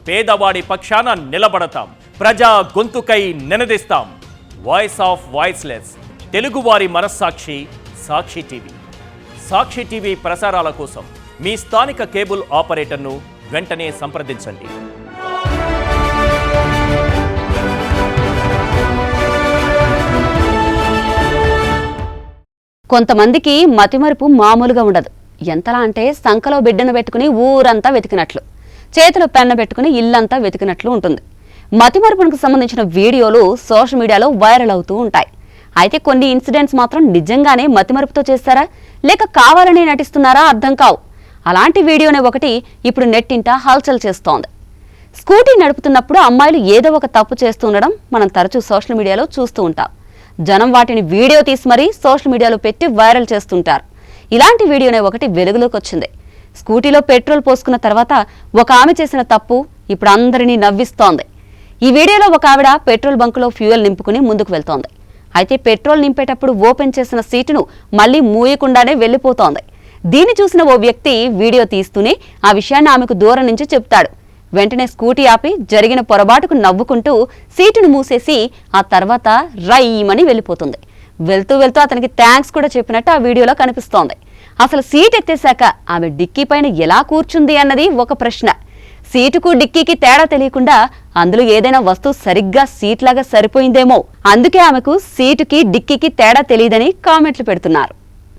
పేదవాడి పక్షాన నిలబడతాం, ప్రజా గొంతుకై నినదిస్తాం. వాయిస్ ఆఫ్ వాయిస్లెస్, తెలుగువారి మనస్సాక్షి సాక్షి టీవీ. సాక్షి టీవీ ప్రసారాల కోసం మీ స్థానిక కేబుల్ ఆపరేటర్ను వెంటనే సంప్రదించండి. కొంతమందికి మతిమరుపు మామూలుగా ఉండదు. ఎంతలా అంటే సంకలో బిడ్డను పెట్టుకుని ఊరంతా వెతికినట్లు, చేతిలో పెన్న పెట్టుకుని ఇల్లంతా వెతికినట్లు ఉంటుంది. మతిమరుపునకు సంబంధించిన వీడియోలు సోషల్ మీడియాలో వైరల్ అవుతూ ఉంటాయి. అయితే కొన్ని ఇన్సిడెంట్స్ మాత్రం నిజంగానే మతిమరుపుతో చేస్తారా లేక కావాలని నటిస్తున్నారా అర్థం కావు. అలాంటి వీడియోనే ఒకటి ఇప్పుడు నెట్టింట హల్చల్ చేస్తోంది. స్కూటీ నడుపుతున్నప్పుడు అమ్మాయిలు ఏదో ఒక తప్పు చేస్తుండడం మనం తరచూ సోషల్ మీడియాలో చూస్తూ ఉంటాం. జనం వాటిని వీడియో తీసి మరీ సోషల్ మీడియాలో పెట్టి వైరల్ చేస్తుంటారు. ఇలాంటి వీడియోనే ఒకటి వెలుగులోకి వచ్చింది. స్కూటీలో పెట్రోల్ పోసుకున్న తర్వాత ఒక ఆమె చేసిన తప్పు ఇప్పుడు అందరినీ నవ్విస్తోంది. ఈ వీడియోలో ఒక ఆవిడ పెట్రోల్ బంకులో ఫ్యూయల్ నింపుకుని ముందుకు వెళ్తోంది. అయితే పెట్రోల్ నింపేటప్పుడు ఓపెన్ చేసిన సీటును మళ్లీ మూయకుండానే వెళ్లిపోతోంది. దీన్ని చూసిన ఓ వ్యక్తి వీడియో తీస్తూనే ఆ విషయాన్ని ఆమెకు దూరం నుంచి చెప్తాడు. వెంటనే స్కూటీ ఆపి జరిగిన పొరపాటుకు నవ్వుకుంటూ సీటును మూసేసి ఆ తర్వాత రైమని వెళ్ళిపోతుంది. వెళ్తూ వెళ్తూ అతనికి థ్యాంక్స్ కూడా చెప్పినట్టు ఆ వీడియోలో కనిపిస్తోంది. అసలు సీట్ ఎత్తేశాక ఆమె డిక్కీ పైన ఎలా కూర్చుంది అన్నది ఒక ప్రశ్న. సీటుకు డిక్కీకి తేడా తెలియకుండా అందులో ఏదైనా వస్తువు సరిగ్గా సీట్లాగా సరిపోయిందేమో, అందుకే ఆమెకు సీటుకి డిక్కీకి తేడా తెలియదని కామెంట్లు పెడుతున్నారు.